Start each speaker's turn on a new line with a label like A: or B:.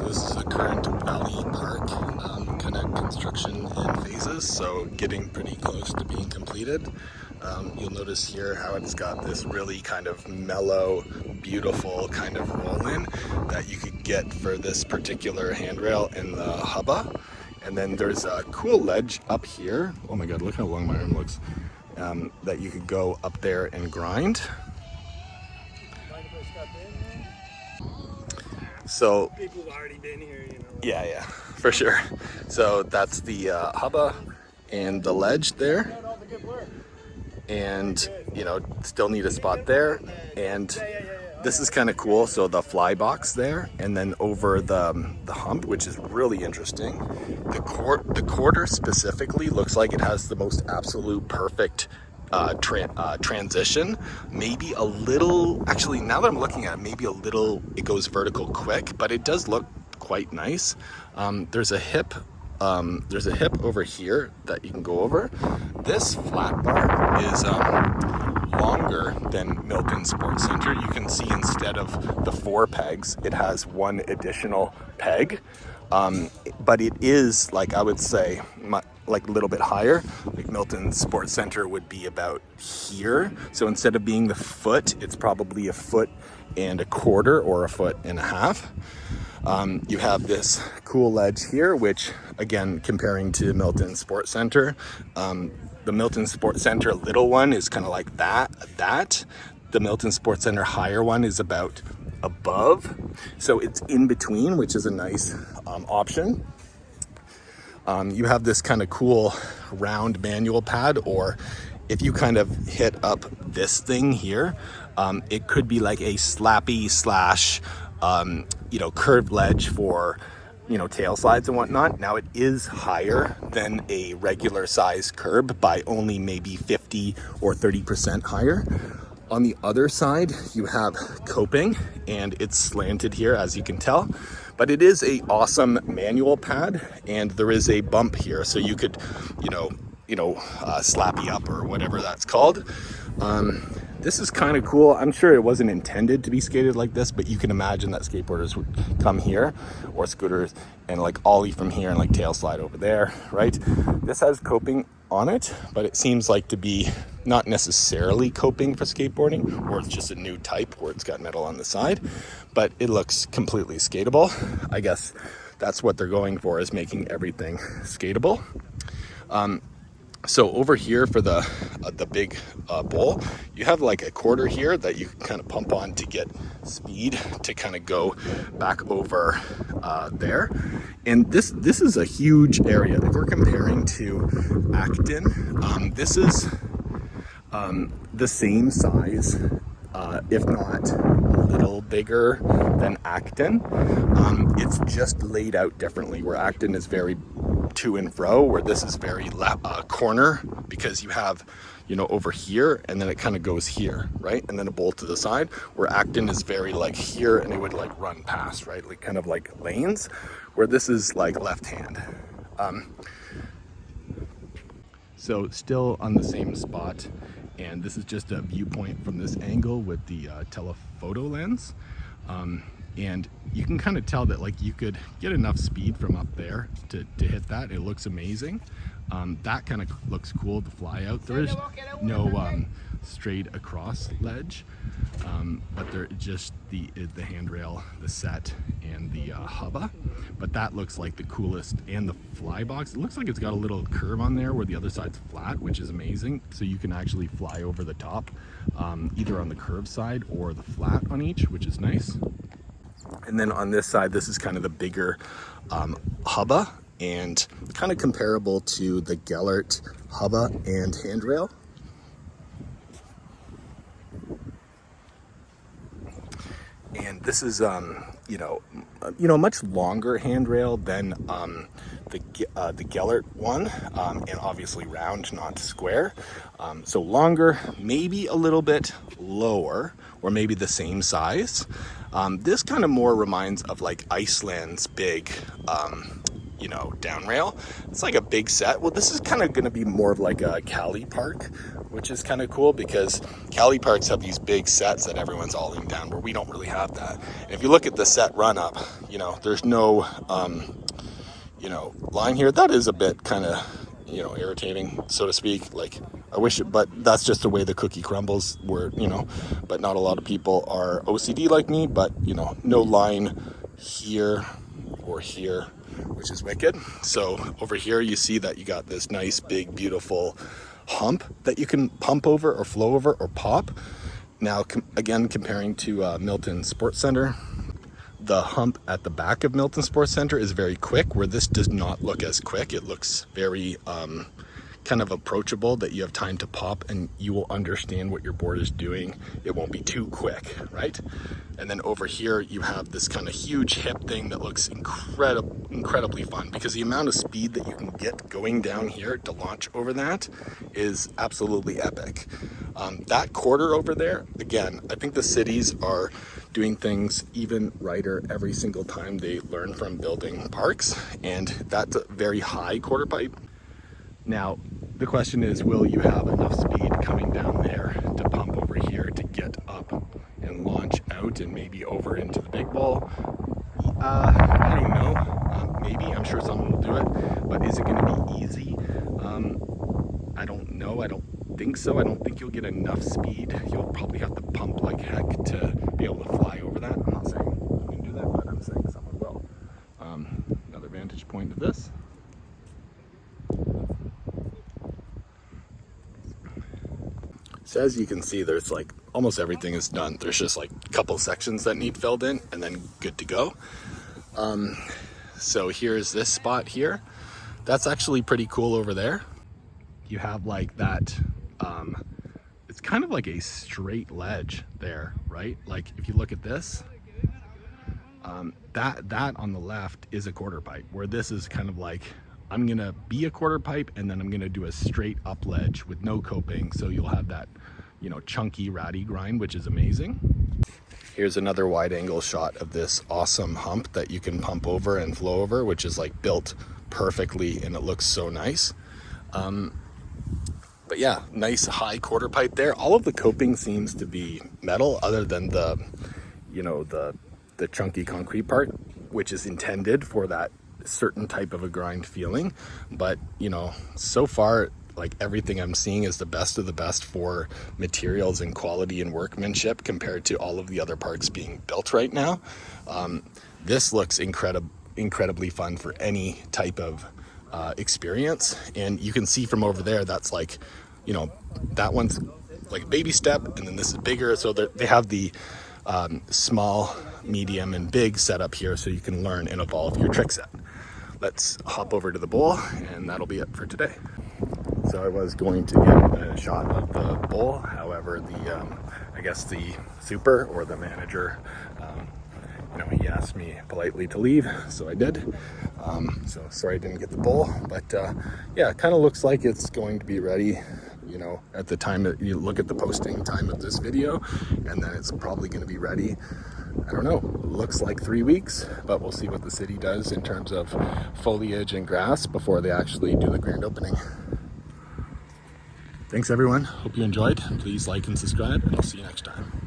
A: So this is the current Valley Park kind of construction in phases, so getting pretty close to being completed. You'll notice here how it's got this really kind of mellow, beautiful kind of roll-in that you could get for this particular handrail in the hubba. And then there's a cool ledge up here. Oh my god, look how long my arm looks. That you could go up there and grind. So
B: people have already been here, you know.
A: yeah, for sure. So that's the hubba and the ledge there, and you know, still need a spot there. And this is kind of cool. So the fly box there, and then over the hump, which is really interesting. The quarter specifically looks like it has the most absolute perfect transition. Maybe a little, actually now that I'm looking at it, maybe a little, it goes vertical quick, but it does look quite nice. There's a hip over here that you can go over. This flat bar is longer than Milton Sports Center. You can see instead of the 4 pegs, it has 1 additional peg. But it is, like, I would say, like a little bit higher. Like Milton Sports Center would be about here. So instead of being the foot, it's probably a 1.25 feet or 1.5 feet. You have this cool ledge here, which again, comparing to Milton Sports Center, the Milton Sports Center little one is kind of like that. The Milton Sports Center higher one is about above. So it's in between, which is a nice option. You have this kind of cool round manual pad, or if you kind of hit up this thing here, it could be like a slappy slash, curved ledge for, tail slides and whatnot. Now it is higher than a regular size curb by only maybe 50 or 30% higher. On the other side, you have coping, and it's slanted here, as you can tell, but it is a awesome manual pad, and there is a bump here, so you could, slappy up or whatever that's called. This is kind of cool. I'm sure it wasn't intended to be skated like this, but you can imagine that skateboarders would come here, or scooters, and like ollie from here and like tail slide over there, right? This has coping on it, but it seems like to be not necessarily coping for skateboarding, or it's just a new type where it's got metal on the side, but it looks completely skatable. I guess that's what they're going for, is making everything skatable. So over here for the big bowl, you have like a quarter here that you can kind of pump on to get speed to kind of go back over there. And this is a huge area. If we're comparing to Acton, this is the same size, if not a little bigger than Acton. It's just laid out differently, where Acton is very to and fro, where this is very corner, because you have, over here, and then it kind of goes here, right? And then a bolt to the side, where Acton is very like here, and it would like run past, right? Like kind of like lanes, where this is like left hand. So still on the same spot, and this is just a viewpoint from this angle with the telephoto lens. And you can kind of tell that like you could get enough speed from up there to hit that. It looks amazing. That kind of looks cool to fly out. There is no straight across ledge, but they're just the handrail, the set, and the hubba. But that looks like the coolest. And the fly box, it looks like it's got a little curve on there where the other side's flat, which is amazing. So you can actually fly over the top, either on the curved side or the flat on each, which is nice. And then on this side, this is kind of the bigger hubba, and kind of comparable to the Gellert hubba and handrail. And this is, much longer handrail than the Gellert one, and obviously round, not square. So longer, maybe a little bit lower, or maybe the same size. This kind of more reminds of like Iceland's big, down rail. It's like a big set. Well, this is kind of going to be more of like a Cali Park which is kind of cool because Cali parks have these big sets that everyone's olling down, where we don't really have that. And if you look at the set run up, you know, there's no, you know, line here. That is a bit kind of, you know, irritating, so to speak. Like, I wish it, but that's just the way the cookie crumbles, where, you know, but not a lot of people are OCD like me. But, you know, no line here or here, which is wicked. So over here you see that you got this nice big beautiful hump that you can pump over or flow over or pop. Now again, comparing to Milton Sports Center, the hump at the back of Milton Sports Center is very quick, where this does not look as quick. It looks very kind of approachable, that you have time to pop and you will understand what your board is doing. It won't be too quick, right? And then over here you have this kind of huge hip thing that looks incredibly fun, because the amount of speed that you can get going down here to launch over that is absolutely epic. That quarter over there, again, I think the cities are doing things even righter every single time they learn from building parks, and that's a very high quarter pipe. Now, the question is, will you have enough speed coming down there to pump over here to get up and launch out and maybe over into the big bowl? I don't know. Maybe. I'm sure someone will do it. But is it going to be easy? I don't know. I don't think so. I don't think you'll get enough speed. You'll probably have to pump like heck to be able to fly over that. I'm not saying I'm going to do that, but I'm saying someone will. Another vantage point of this. So as you can see, there's like almost everything is done. There's just like a couple sections that need filled in and then good to go. So here's this spot here. That's actually pretty cool over there. You have like that, it's kind of like a straight ledge there, right? Like if you look at this, that on the left is a quarter pipe, where this is kind of like, I'm gonna be a quarter pipe and then I'm gonna do a straight up ledge with no coping. So you'll have that, you know, chunky ratty grind, which is amazing. Here's another wide angle shot of this awesome hump that you can pump over and flow over, which is like built perfectly and it looks so nice. But yeah, nice high quarter pipe there. All of the coping seems to be metal, other than the, you know, the chunky concrete part, which is intended for that certain type of a grind feeling. But, you know, so far, like everything I'm seeing is the best of the best for materials and quality and workmanship compared to all of the other parks being built right now. This looks incredibly fun for any type of experience. And you can see from over there, that's like, you know, that one's like a baby step, and then this is bigger. So they have the small, medium, and big setup here, so you can learn and evolve your trick set. Let's hop over to the bowl, and that'll be it for today. So I was going to get a shot of the bowl, however, the I guess the super or the manager, you know, he asked me politely to leave, so I did. So sorry I didn't get the bowl, but yeah, it kind of looks like it's going to be ready, you know, at the time that you look at the posting time of this video, and then it's probably going to be ready, I don't know, looks like 3 weeks, but we'll see what the city does in terms of foliage and grass before they actually do the grand opening. Thanks everyone, hope you enjoyed. Please like and subscribe, and I'll see you next time.